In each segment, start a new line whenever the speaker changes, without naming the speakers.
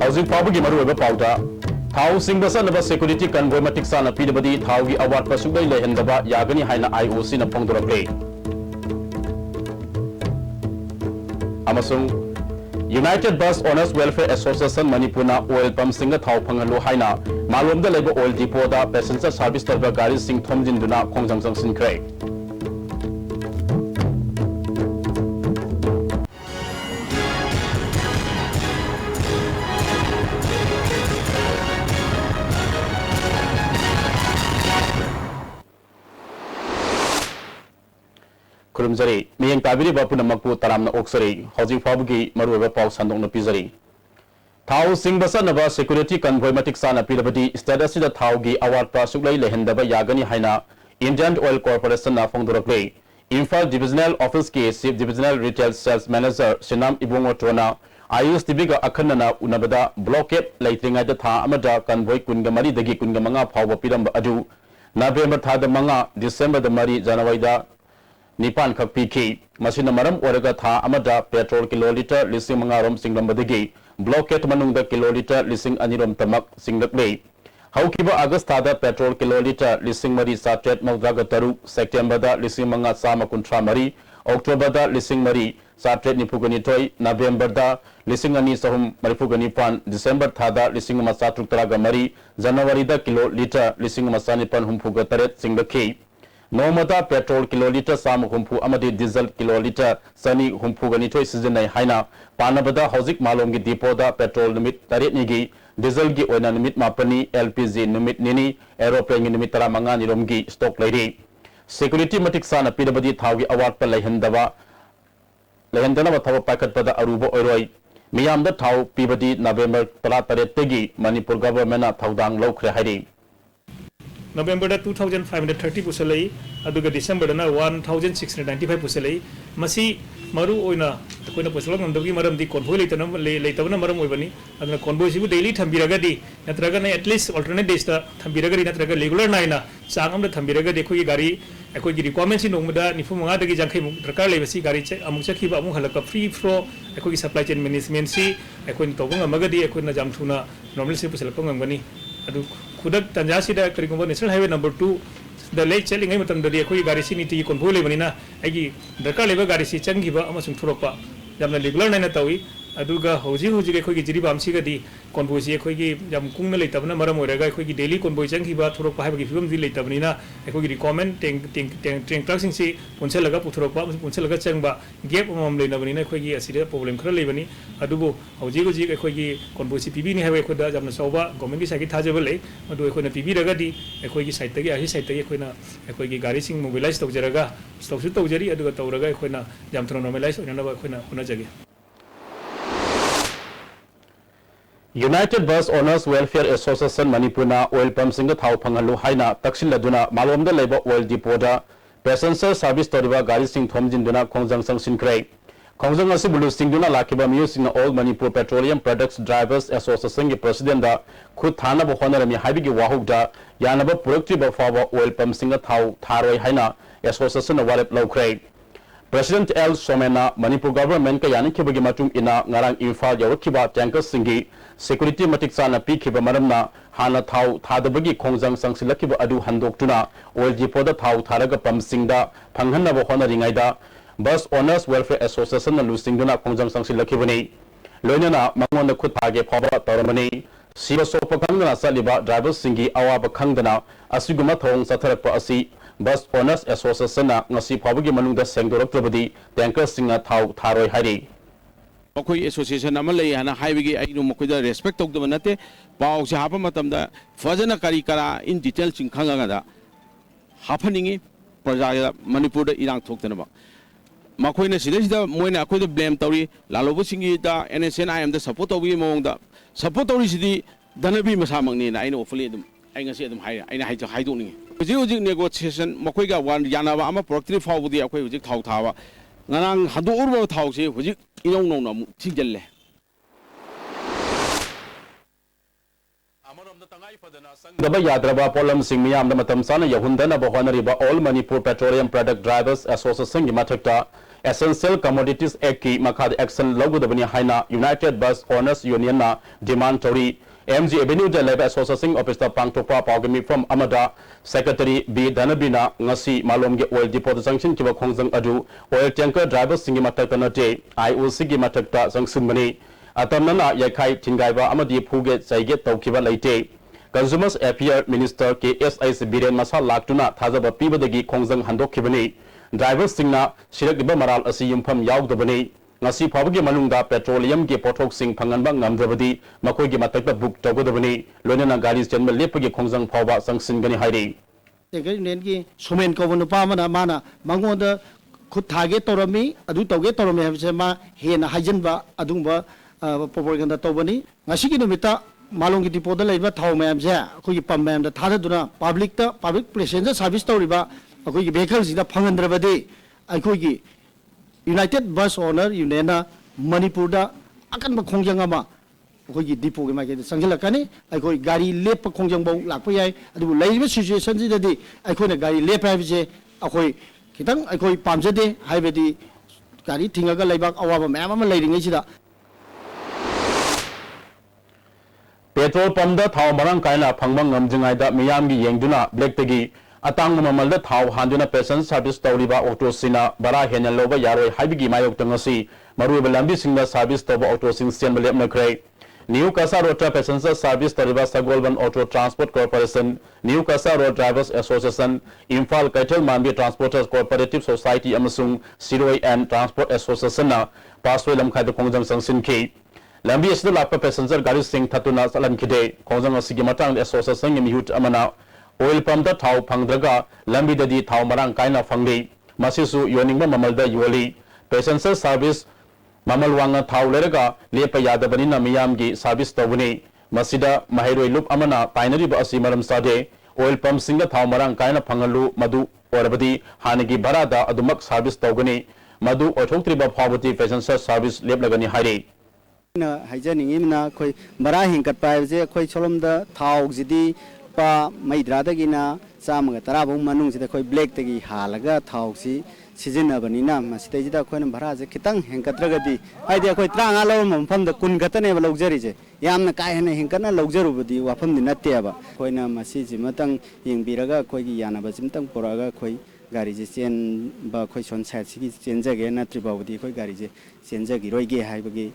हौजिक फाउबगी मरुब पाउदा थाउ सिंग बसनब सिक्योरिटी कन्वॉय मटिक साना पीदबदी थाउगी अवार्ड पसुगै लेहंदबा यागनी हाइना आईओसी न फोंदोरकले अमसुंग United bus owners welfare association मणिपुरना ऑयल पंप सिंग थाउ फंगलो हाइना मालोमदा लेबो ऑयल डिपोदा पैसेंजर सर्विस तौर गाड़ी सिंग थोमजिनदुना खोंजंग जंगसिनख्रे खुरुमजरी मियंग ताबिरी पुनमकु तरामना ओक्सरी हौजिक फाउबगी मरुब पाउ संदोंग पिजरी थाउ सिंग बसनब सिक्योरिटी कन्वॉय मटिक साना पीदबदी स्टेटस सिदा थाउगी अवार्ड पासुगलै लेहंदब यागनी हाइना इंडियन ऑयल कॉर्पोरेशन ना फोंदोरकले इंफाल डिविजनल ऑफिस के chief divisional retail sales manager Sinam Ibongo टोना आयुष टीवी का अखन्नना उनबदा ब्लॉकेट लेत्रिंगाइदा था अमदा कन्वॉय कुनगा मरी दगी कुनगा मंगा फाउब पीरंब अदु नवेंबर थाद मंगा दिसंबर द मरी जनवरी दा निपान खक पीखी मसिन मरम ओरगा था अमदा पेट्रोल किलोलीटर लिसिंग मंगारोम सिंगलंबदगी ब्लॉकेट मनुंगदा किलोलीटर लिसिंग अनिरोम तमक सिंगलकले हौकिबा अगस्त थादा पेट्रोल किलोलीटर लिसिंग मरी साट्रेट मौद्रागा तरुक सेप्टेम्बर दा लिसिंग मंगा सामा कुंट्रा मरी अक्टोबर दा लिसिंग मरी साट्रेट निपुगनिथोय नवेंबर दा लिसिंग अनी सहम मरिफुगनिपान दिसंबर थादा लिसिंग मसा तुक्तरागा मरी जनवरी दा किलोलीटर लिसिंग मसा निपान हुमफुगा तरेट सिंगलखी नोमदा पेट्रोल किलोलीटर साम हुमफु अमदी डीजल किलोलीटर सनी हुमफुगनिथोय सिजनय हाइना पानबदा हौजिक मालोमगी डिपोदा पेट्रोल निमित तरेटनिगी डीजल की ओइना निमित मापनी एलपीजी निमित निनी एरोप्लेन की निमित 15 निरोमगी स्टॉक लेरी सिक्योरिटी मटिक साना पीदबदी थाउगी अवार्ड पर लेहंदनब थब पाखतपदा अरुबो ओइरोय मियामदा थाउ पीबदी नवेंबर 13 तगी मणिपुर गवर्नमेंट थौदांग लौख्रे हाइरी
नवेंबर 2530 पुसलई अदुगा डिसेंबर 1695 पुसलई मसी मरु ओइना कोइना पुसलग नंदगी मरमदी कॉन्वॉय लेतबना मरम ओइबनी अदना कॉन्वॉय सिबु डेली थंबिरगदी नत्रगा ने एटलीस्ट अल्टरनेट डेज ता थंबिरगदी नत्रगा रेगुलर नाइना चांगम थंबिरगदी खोई गाड़ी अखोई रिक्वायरमेंट सि नोंगदा निफुमंगा दगी जांखै दरकार लेबसी गाड़ी चे अमुक चखिबा अमुक हलक फ्री फ्लो अखोई सप्लाई चेन मैनेजमेंट सि अखोई तोबंग मगदी अखोई जामथुना नॉर्मल सि पुसलप ngangani adu खुदक तंजासीदा करिगुंबा नेशनल हाईवे नंबर 2 द लेट चेलिंग मतमददी अखोई गाड़ी सि नीति कॉन्वॉय लेबनिना आगी दरकार लेबा गाड़ी सि चंगिबा अमसुंग थुरकपा यामना रेगुलर नाइना तवी अदुगा हौजी अखोई जिरिबाम सिगदी कॉन्वॉय सि अखोई याम कुंगना लेतबना मरम ओरगा अखोई डेली कॉन्वॉय चंगिबा थुरकपा हाबगी फिबम दि लेतबनिना अखोई रिक्वायरमेंट टेंक ट्रक्सिंग सि पुनसलगा पुथुरकपा पुनसलगा चंगबा गैप अमम लेनबनिना अखोई असिदा प्रॉब्लम खरा लेबनी अदुबो हौजी अखोई कॉन्वॉय सि पीबीनी हाबे अखोदा यामना सौबा गवर्नमेंट की साइड थाजबा ले अदु अखोइना पीबीरगदी अखोई साइड तगी आही साइड तगी अखोइना अखोई गाड़ी सिंग मोबिलाइज तौजरगा स्टॉक्सु तौजरी अदुगा तौरगा अखोइना यामथुना नॉर्मलाइज ओइनाबा अखोइना होनाजगे
United bus owners welfare association मणिपुरना ऑयल पंप सिंग थाउ फंगलु हाइना तक्सिलदुना मालोमदा लेबो ऑयल डिपोदा पैसेंजर सर्विस तोरिबा गाड़ी सिंग थोमजिनदुना खोंजंग संगसिनख्रे खोंजंग असि बुलु सिंगदुना लाखिबा मियुसिंग all Manipur petroleum products drivers association के प्रेसिडेंट दा खुद थाना बखोनरमी हाबिगी वाहुगदा यानबा पुरक्तिबा फाबा ऑयल पंप सिंग थाउ थारोय हाइना एसोसिएशन वालेप लौख्रे प्रेसिडेंट एल सोमेना मणिपुर गवर्नमेंट का यानिखिबगी मतुंग इना ngarang इंफाल यौरखिबा टैंकर सिंगी सिक्योरिटी मटिक साना पीखिबा मरमना हाना थाउ थादबगी खोंजंग संगसिलखिबा अदु हंदोक्तुना ऑयल डिपोदा थाउ थारगा पंप सिंगदा फंगहनबा होनरिंगाइदा बस ओनर्स वेलफेयर एसोसिएशन लुसिंगदुना खोंजंग संगसिलखिबनी लोइनना मंगोन खुद थागे फाबा तौरमनी सिबा सोप खंगना सलिबा ड्राइवर सिंगी अवाब खंगदना असिगुमा थोंग सथरकपा असि बस ओनर्स एसोसिएशन ngasi फाबगी मनुंगदा सेंगदोरक्तबदी टैंकर सिंगना थाउ थारोय हाइरी
मखोई एसोसिएशन अमा लई हाना हाइबगी आइनु मखोइदा रेस्पेक्ट तौदब नते पाउ से हापा मतमदा फजना करी करा इन डिटेल सिंग खंगादा हाफनिंगी प्रजा मणिपुर इरांग थोक्तनबा मखोइना सिदा मोइना अखोइदा ब्लेम तौरी लालोबो सिंगी दा एनएसएन आईएम दा सपोर्ट तौबी मोंगदा सपोर्ट तौरी सिदी दनबी मसामंगनी ना आइनो ओफली दम आइंगसी दम हाइ आइना हाइदोनिंगी हुजिक नेगोशिएशन मखोइगा वान यानाबा अमा प्रोडक्टिव फावबुदी अखोइ हुजिक थाउ थावा ngarang hadu urbo thau se hujik inong nong na thigjalle
Daba Yadraba Polam Sing Miam Matamsana Yahundana Bohonariba All Manipur Petroleum Product Drivers Association Matakta Essential Commodities Eki Makad Action Logo Dabani Haina United Bus Owners Union na Demand Tori MG Avenue de Leva Association Officer Pangtopa Pagami from Amada Secretary B Danabina Ngasi Malomge Oil Depot Sanction Kiba Khongzang Adu Oil Tanker Drivers Singi Matakta Te IOC Gi Matakta Sanction Mani Atamnana Yakai Tingaiba Amadi Puget Saiget Taukiba Laite Consumers Affairs Minister KSIC Biren Masa Laktuna Thazaba Pibadagi Khongzang Handok Kibani Drivers Singna Shirakdiba Maral Asi Yumpham Yaugdabani Ngasi Phabagi Manungda Petroleum Gi Pothok Sing Phanganba Ngamdrabadi Makoi Gi Matakta Book Tawgodabani Lonena Gari Chenma Lepagi Khongzang Phawba Sangsingani Hairi
Gi Sumen Kovanu Pamana Mana Mangonda Khut Thage Torami Adu Toge Torami Habsema Hena Hajanba Adumba Propaganda Tobani Ngasi Gi Numita Malongi Depot da laiba thau mayam je khoi pam mayam da thada duna public passenger service tawriba khoi vehicle sida phangandrabadi khoi United Bus Owner Union na Manipur da akan ba khongjang ama khoi depot ge ma ge sangjilakani khoi gari lep khongjang bau lakpa yai adu laiba situation ji da di khoi na gari lep ha bije khoi kitang khoi pamjade haibedi gari thingaga laibak awaba mayam ama lairingai sida
Petrol pump da thau marang kaina phangmang ngamjingai da miyam gi yengduna black tagi atang mamal da thau handuna passenger service tawriba auto sina bara henal loba yaroi haibigi mayok tangasi maru belambi singna service toba auto sing sen belep na krai New Kasa Road Passenger Service tawriba Sagolban Auto Transport Corporation New Kasa Road Drivers Association Imphal Kaital Manbi Transporters Cooperative Society amasung Siroi and Transport Association na pasway lamkhai da khongjang sangsin ki Lambi asida lakpa passenger gari sing thatuna salan khide khongjang asigi matang association ngi mihut amana oil pump da thau phangdraga lambi dadi thau marang kaina phangli masisu yoningba mamalda yoli passenger service mamal wanga thau leraga lepa yadabani na miyam gi service tawuni masida mahairoi lup amana tainari ba asi maram sade oil pump singa thau marang kaina phangalu madu orabadi hanigi barada adumak service tawgani madu othoktriba phawati passenger service leplagani hairi
na haijaningi na khoi bara hingkat pai je khoi cholom da thau jidi pa maidra da gina chamaga tarabong manung sida khoi black tagi halaga thau si sijina bani na masite jida khoi na bara je kitang hingkatraga di haide khoi tranga lo mpham da kun gatane ba logjari je yamna kai hene hingkana logjaru budi wafam ni natte aba khoi na masi ji matang yingbiraga khoi gi yana ba jimtang poraga khoi gari je chen ba khoi son side si chen jage na tribawdi khoi gari je chen jagi roi ge hai bagi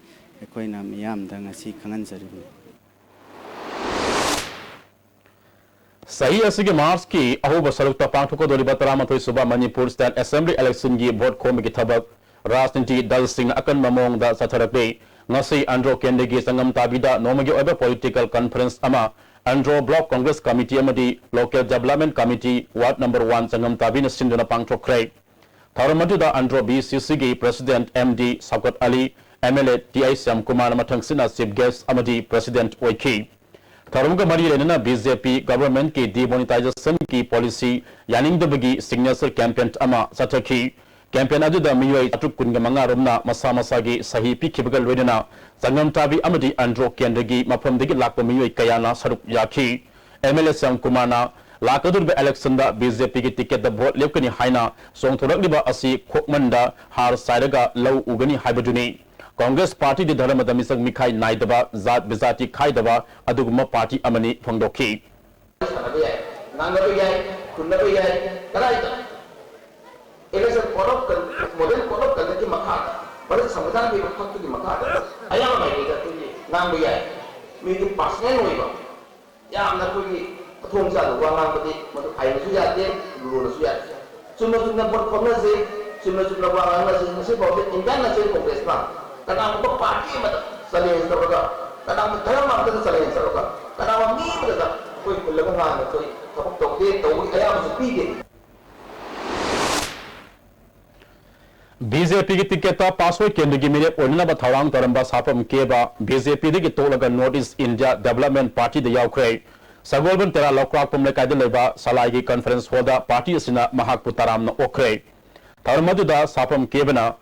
khoi na miyam da ngasi khangan jaribu
Sahi asigi March ki ahoba sarukta pangthoko doriba taramatoi suba Manipur State Assembly election gi vote khomgi thabak rajniti dal sing akan mamong da satharakbe ngasi Andro Kendegi sangam tabida nomagi oba political conference ama Andro Block Congress Committee amadi Local Development Committee Ward number 1 sangam tabina sinduna pangthokre tharamatu da Andro BCC gi President MD Sakat Ali MLA TI Syam Kumar Mathangsina Chief Guest Amadi President Oiki Tharumga Mari Renana BJP government ki demonetization ki policy yaning dabagi signature campaign ama sathaki campaign adu da miyoi atuk kunga manga romna masa masa gi sahi pi khibagal wedana sangam tabi amadi Andro Kendegi mafam degi lakpa miyoi kayana saruk yakhi MLA Syam Kumar na lakadur be election da BJP ki ticket da vote lepkani haina songthorak liba asi khokmanda har sairaga law ugani haibaduni Congress Party di dharma da misang mikhai naidaba zat bizati khaidaba aduguma party amani phangdokhi
election korok model korok kan ki makha bale samdhan bi makha ki makha ayam mai ga tu nang bi ai mi ki personal hoi ba ya amna ko ki thong sa wa ngang bi madu ai su ya de lu su ya sunna bot khomna se sunna wa ngang se ba de indan na se congress na kadang ko party mat salen saroga kadang dharam mat salen saroga kadang mi mat koi kullaga na koi thok tok de to ayam su pi de
BJP ki ticket pasway kendra gi mere onina ba thawang taramba sapam keba BJP de ki tolaga Northeast India Development Party de yaukre sagolban tera lokrak pumle kaide leba salai gi conference hoda party asina mahak putaram na okre tharmadu da sapam kebana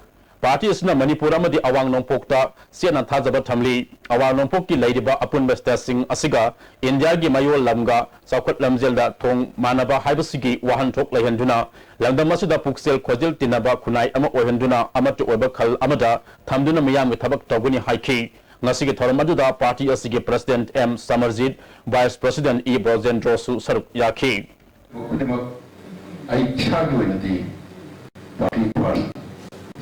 party असना मणिपुर अमदी अवांग नोंपोकता सेना थाजब थमली अवांग नोंपोक की लैरिबा अपुन स्टेटसिंग असिगा India की मयोल लमगा चौखट लमजेलदा थोंग मानबा हाइबसिगी वाहन थोक लैहंदुना लंगदम असिदा पुक्सेल खोजेल तिनबा खुनाई अमा ओहंदुना अमत ओबा खल अमदा थमदुना मियाम थबक तौगुनी हाइखी ngasi thorama du da party asigi president M Samarjit vice president E Brojendro su saruk yakhi
ai chagi wena di party part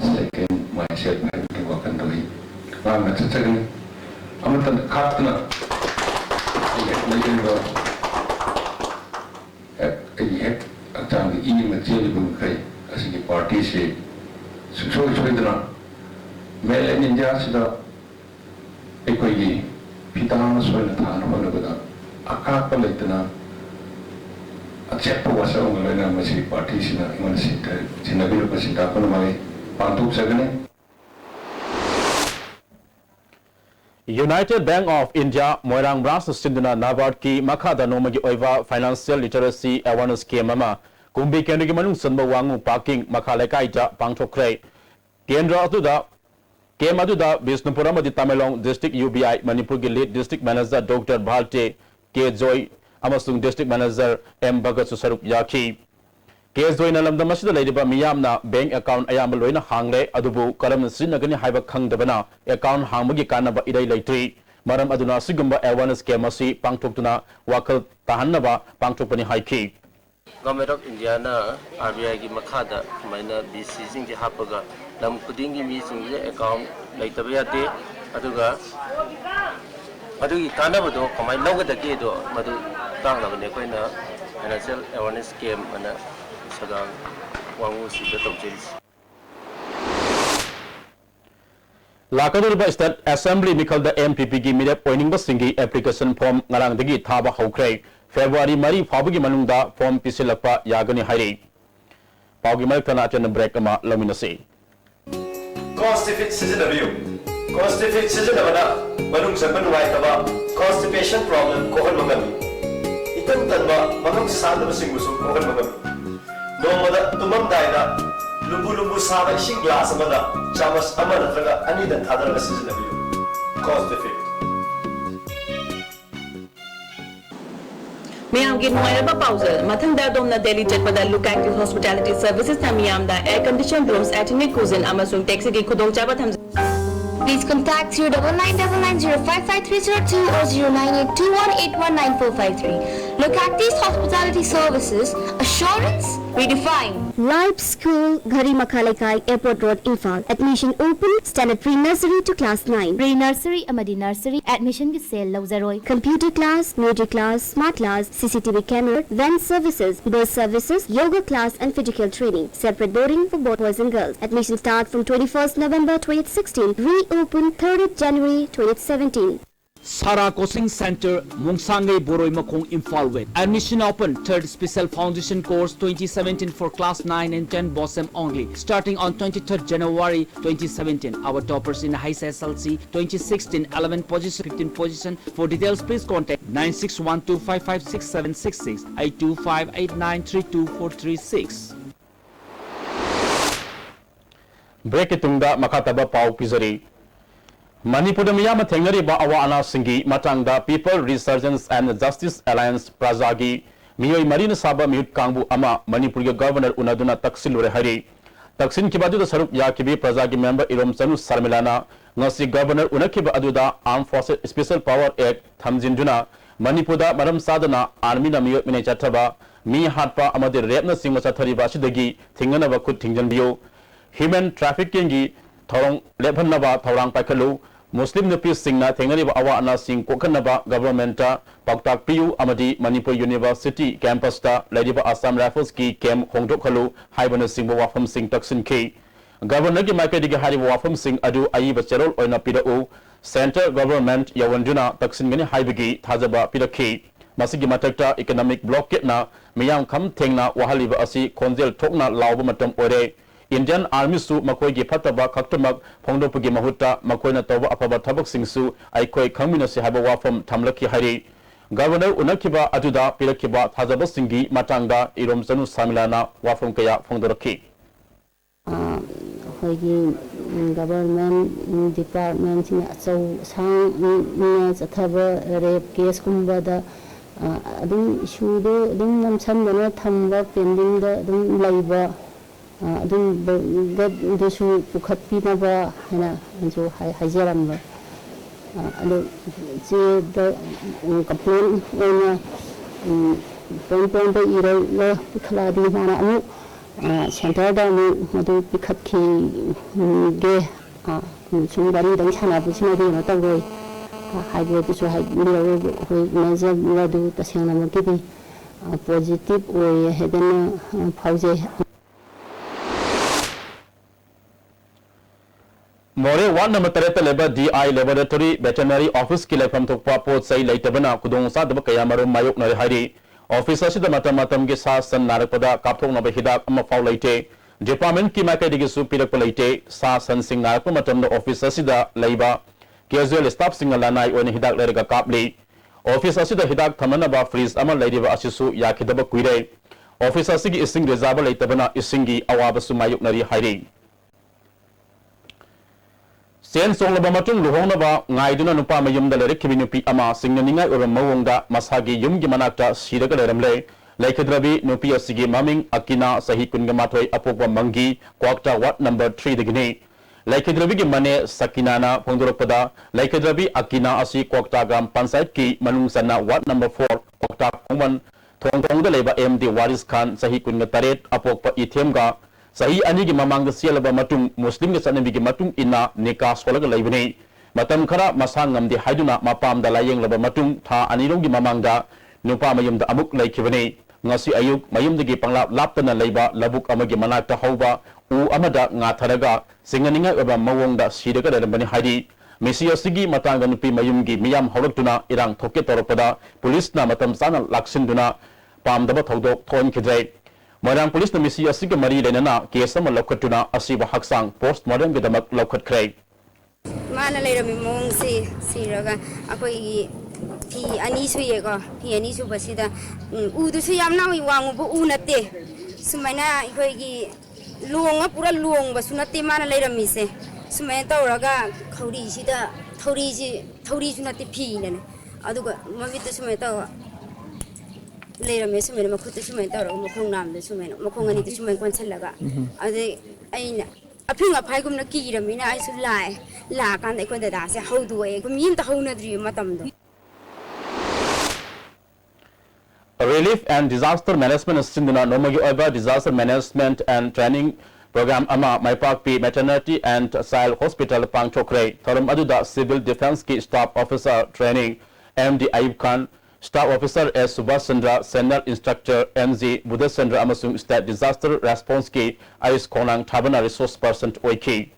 second myself and wakan doi na chachagani amatan khatna legend go ek atang I na jeli bung kai asigi party se so idana mele ninja sida एकोई पिताना सोना थाना वाला बता आकाश पर लेतना अच्छे पवासा वाला ना मछली पार्टी से ना इमन सिंटा जिन्नबी लोग सिंटा अपन मारे पांतुक सगने
United Bank of India Moirang branch Sinduna Nabard ki Makada Nomagi Oiva Financial Literacy Awareness Scheme ama kumbi kendri manung sanba wangu parking makhaleka ija pangthokre kendra atuda Came Aduda, Bisnupura Tamelong District UBI, Manipur Lead District Manager Dr. Bhalte, K. Joy, Amasung District Manager M. Bhagat Susaruk Yaki. K. Joy Nalam the Mashida Lady Miyamna, bank account Ayamaloina Hangle, Adubu, Karam Sinagani Haiba Kang Dabana, account Hamagi Kanaba Ida Latri, Maram Aduna Sigumba Awareness Kemasi, Pangtokuna, Wakal Tahanaba, Pangtopani Haiki.
Government of India na RBI ki makhada maina BC sing ki hapaga lam kuding ki mi sing je account laitaba yate aduga adugi kanaba do kamai logada ke do madu tang na bane koina financial awareness scheme ana sagang wangu si da tawjil
Lakadurba State Assembly Mikal the MPP gi mide pointing basingi application form ngarang dagi thaba hokrai February Mari Fabugi Manunda form Pisilapa Yagani Hari Paugi Malkana and break ama Laminasi
Constipate season of you. Constipate season of another Manung Sapan Waitaba constipation problem Kohan Magami Itan Tanba Magam Sandam Singusu Kohan Magami No mother Tumam Daida Lumbu Lumbu Sava Shing Glass Amada Chamas Amanatraga Anida Tadra season of you. Constipate
Miyam ki Moiraba Pausal, Mathanda Domna Delhi Jetpada Look Active Hospitality Services Tamiyam da air conditioned rooms at Nikuzin Amasung Taxi ki Kudong Chabatham.
Please contact 09999055302 or 09821819453. Look Active Hospitality Services, assurance redefined.
Live School, Ghari Makhalekai, Airport Road, Imphal. Admission open, standard pre-nursery to class 9.
Pre-nursery, Amadi Nursery, admission ki sale Lauzaroi.
Computer class, music class, smart class, CCTV camera, van services, bus services, yoga class and physical training. Separate boarding for both boys and girls. Admission start from 21st November 2016. Reopen 3rd January 2017.
Sara Coaching Center, Mungsangai Boroi Makong, Imphal West. Admission open, 3rd Special Foundation Course 2017 for class 9 and 10 BOSM only. Starting on 23rd January 2017. Our toppers in high SSLC 2016, 11 position, 15 position. For details, please contact 9612556766, 82589323436.
Break it tungda Makataba Pau Pizari. Manipur Miyama Tengari Ba Awana Singi, Matanga, People Resurgence and Justice Alliance Prazagi, Miyoi Marina Saba Mute Kambu Ama, Manipur Governor Unaduna Taksil Hari, Taksin Kibadu the Sarup Yakibi Prazagi member Irom Sanu Sarmilana, Nasi Governor Unakiba Aduda, Armed Forces Special Power Act, Tamzinduna, Manipuda, Madam Sadana, Armina Miyot Minechataba, Mi Hatpa Amadi Repna Singasatari Bashidagi, Tingana Bakut Tingan Bio, Human Trafficking, Thorong Lebanaba, Thorang Pakalu, Muslim Nupis Singna, Tengariba Awana Sing Kokanaba, Governmenta, Paktak Piu, Amadi, Manipur University, Campus Ta, Ladiba Assam Rifles Ki, Kem, Hongdokalu, Haibana Sing Wafam Sing Taksin K. Governor Makadiga Hari Wafam Sing Adu Aiba Cherol Oina Pida Center Government Yawanduna, Taksin Mini Haibigi, Tazaba Pida K. Masigi Matakta Economic Block Kitna, Miyam Kam Tengna, Wahaliba Asi, Konzel Tokna, Laubatum Ore. Indian Army su makoi gi phataba khaktamak phongdopugi mahuta makoina toba apaba thabak singsu aikoi khangmina se haba wafam thamlaki hari Governor unakiba aduda pirakiba thajaba singi matanga irom sanu samilana wafam kaya phongdoraki
government department so sang chathaba rape case kumbada adum issue do dum nam sandana thamba pending da dum laiba adum the su pukhapi na ba hana jo hajaram ba ado je the complaint ona point ira la khladi mana amu center da mu madu pikhatki ge sungari dang chana bu sina de na tawoi haibo tu so hai lo hoi measure la du ta sing na mo ki positive oi hedena phause
More one number Tareta Labor DI Laboratory Veterinary Office Kilafam to Papo say later Bana Kudong Sad Kayamaru Mayok Narihari Officer Sida Matamatam Gisa San Narapada Kapong Nabahida Amafau Late Department Kimaka Digisu Pirapalate Sa San Sing Narapamatam the Officer Sida Labor Casual Staff Singalanai when Hidak Lerga Kapli Officer Sida Hidak Tamanaba Freeze Amal Lady Asisu Yakidaba Quire Officer Sigi Ising Rezaba Late Bana Isingi Awabasu Mayok Narihari Sen song laba matung luhongnaba ngaiduna nupa mayumda lerikhibi nupi ama singnaningai oba mawongda masagi yumgi manakta siraga leramle laikhadrabi nupi asigi maming akina sahi kunga mathoi apokwa mangi kwakta wat number 3 digini laikhadrabi gi mane sakinana phongdorakpada laikhadrabi akina asi kwakta gram panchayat ki manung sanna wat number 4 kwakta khongman thongthongda leba MD Waris Khan sahi kunga taret apokpa ithemga Sahi anigi mamang sialaba matung Muslim ke sanami gi matung ina nikah solag laibani matam khara masang ngamdi haiduna mapam da layeng laba matung tha anirong gi mamangda nupa mayum da amuk laikhibani ngasi ayuk mayum dagi panglap laptana laiba labuk amagi manakta hauba u amada nga tharaga singaninga oba mawongda sidaga darambani haidi mesi asigi matanga nupi mayum gi miyam hawlaktuna irang thokke toropada police na matam sana laksinduna pamdaba thodok thon khidrai Marang Police na misi asig mari lenana kesa ma lokhatuna asiba haksang postmortem ge damak lokhat khrei
mana leirami mong si raga akoi fi ani suye ko fi ani su basida u du su yam nawi wangu bu u natte sumaina ikoi gi luonga pura luong basu natte mana leirami se sumaina tawraga khori sida thori su natte fi ne aduga mabit sumaina taw Later, Suman, Makuta Suman, Mokong, the Suman, Mokong, and the Suman Conselaga. Are they a ping of Pagum Nakira, Mina, I should lie, lack, and they could ask, how do I come in the whole dream, Matam?
Relief and Disaster Management Sinduna Nomagi Oba Disaster Management and Training Program Ama Maipak P Maternity and Child Hospital Pangchokre, Thorum Aduda Civil Defense Key Staff Officer Training, MD Ayub Khan. Staff Officer S. Subhash Chandra, Senior Instructor MZ Buddha Chandra Amasung State Disaster Response Key Ais Konang Tabana Resource Person Oiki.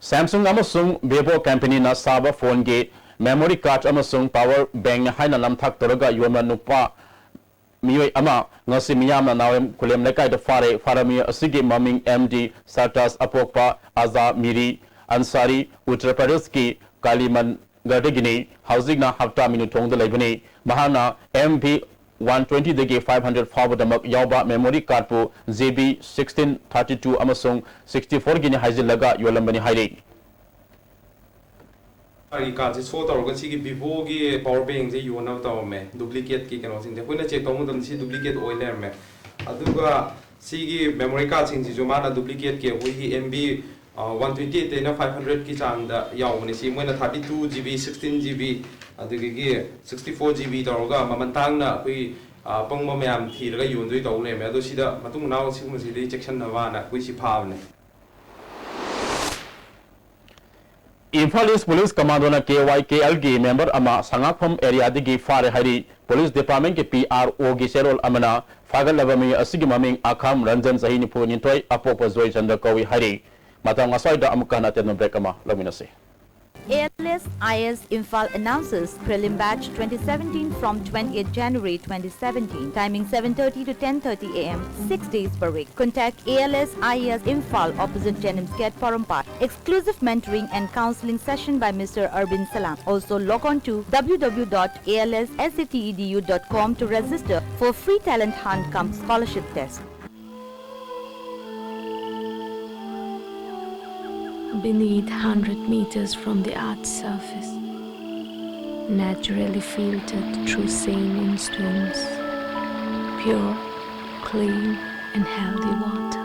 Samsung Amasung Bebo Company na Saba Phone Ge Memory Card Amasung Power Bank Haina Lamthak Toraga Yoma Nupa Mioi Ama Ngasi Miyam na Nawem Kulem Lekai de Farami Asigi Maming MD Sartas Apokpa Aza Miri Ansari Uttar Pradesh Ki Kaliman Gadagini, housing na hafta minutong the Labani, Mahana MP 120 degi 500 forward amak Yauba memory card po ZB 1632 Amasung 64 Gini Hazilaga Yolambani Haidi.
Card is photo or before power bank you want to duplicate kick and all. When I check on see duplicate oil me. Aduga Sigi memory cards in Zumana duplicate we MB 128 and 500 ki chang da yaw ni si mo na 32 GB 16 GB adigi 64 GB tawga mamantang na kui pangma myam thiraga yun doi taw le me ado sida matung naw si mo si de section na wa na kui si phaw ne
Imphal East Police Commando na KYKLG member ama Sangakham area digi fare hari Police Department ke PRO gi serol amana fagal labami asigi maming Akham Ranjan Sahini pu nitoi apok Joy Chandra Kawi hari Matang Asaida Amukana Tenno Brekama Laminasi.
ALS IS Imphal announces Prelim Batch 2017 from 28th January 2017. Timing 7:30 to 10:30 a.m. 6 days per week. Contact ALS IS Imphal opposite Jenims Gate, Porumpat. Exclusive mentoring and counseling session by Mr. Arvind Salam. Also log on to www.alssetedu.com to register for free talent hunt cum scholarship test.
beneath 100 meters from the Earth's surface, naturally filtered through saline stones, pure, clean and healthy water.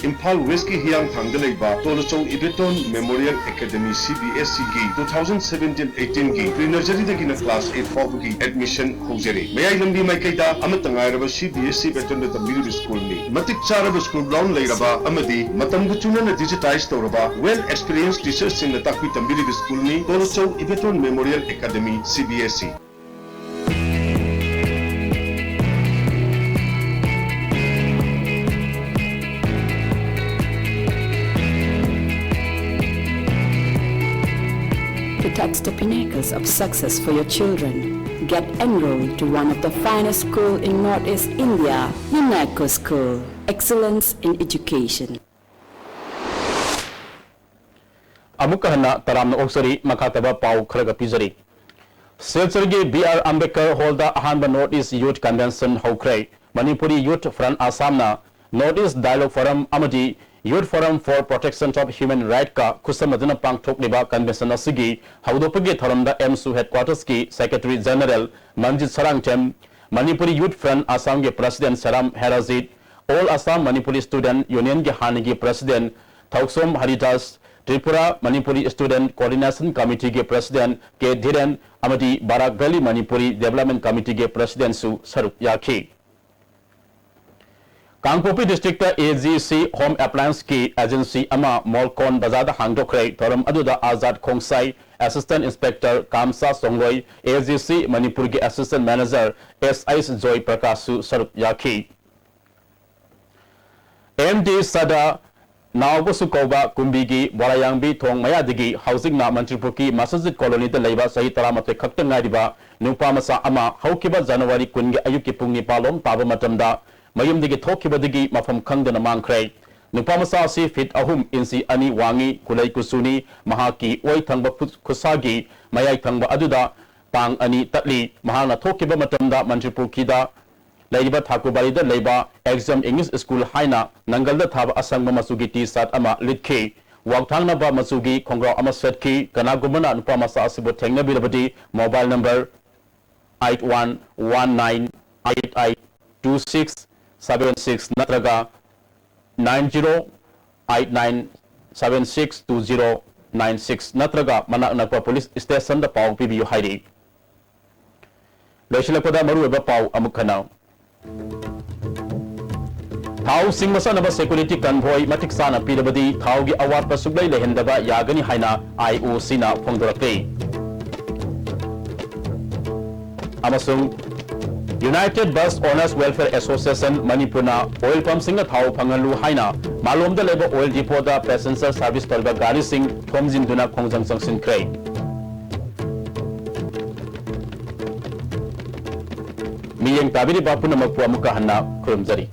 Imphal West ki hiyang thangda leiba Tolachong Ibeton Memorial Academy CBSE ki 2017-18 ki pre-nursery da kina class 8 faw ki admission hojare mayai lambi mai kaida amatangai raba CBSE Ibeton da middle school ni matik charaba school ground leiraba amadi matam gu chuna na digitize tawraba well experienced teachers sing na takpi tambiri school ni Tolachong Ibeton Memorial Academy CBSE.
Touch the pinnacles of success for your children. Get enrolled to one of the finest schools in Northeast India, UNACO School. Excellence in Education.
Amukahana taramna oksari makataba pau kharaga pizari. Silchurgi BR Ambedkar Hall da ahanba Northeast Youth Convention hokrai. Manipuri Youth Front Assamna Northeast Dialogue Forum amadi Youth Forum for Protection of Human Rights ka kusamadana pangthok liba convention asigi haudopagi tharamda MSU headquarters ki Secretary General Manjit Sarangchem, Manipuri Youth Front Assam ke President Saram Herazit, All Assam Manipuri Student Union ke Hanigi President Thausom Haridas, Tripura Manipuri Student Coordination Committee ke President K Dhiren amadi Barak Valley Manipuri Development Committee ke President Su Saruk Yakhi. Kangpopi District AGC Home Appliance की agency अमा मॉलकॉन बाजार हांगदोखरे थरम अदुदा Azad Khongsai assistant inspector कामसा सोंगोई AGC Manipur के असिस्टेंट मैनेजर SIS जोय प्रकाशु सरुप याखी MD सदा नावबसु कौबा कुंबीगी बोरायांबी थोंग मयादगी हाउसिंग ना मंत्रिपुर की मस्जिद कॉलोनी द लेबा सही तरामते खक्तंग नाइबा नुपा मसा अमा हौकिबा जनवरी कुनगे अयुकी पुंगनी पालोम ताबा मतमदा mayumdigi thokibadigi mafam khangdana mangkhrai nupa masa si fit ahum insi ani wangi kulai kusuni mahaki oi thangba khusagi mayai thangba aduda pang ani tatli mahana thokiba matamda mantripur kida laiba thakubari da leiba exam English school haina nangalda thaba asangma masugi t sat ama litki wakthangna ba masugi khongra ama setki kanagumana nupa masa asibo thengna birabadi mobile number 8119882676 natraga 9089762096 natraga manak nakwa police station da paw pibiyo hairi loisilakpada maruweba paw amukhana thau singmasa naba security convoy matik sana pirabadi thau gi award pasuglai lehendaba yagani haina IOC na phongdorakte amasung United Bus Owners Welfare Association Manipurna oil pump singa thau phangalu haina malom da leba oil depot da passenger service tolba gari sing thomjin duna khongjang sangsin krai miyeng tabiri bapuna makpu amuka hanna kurumjari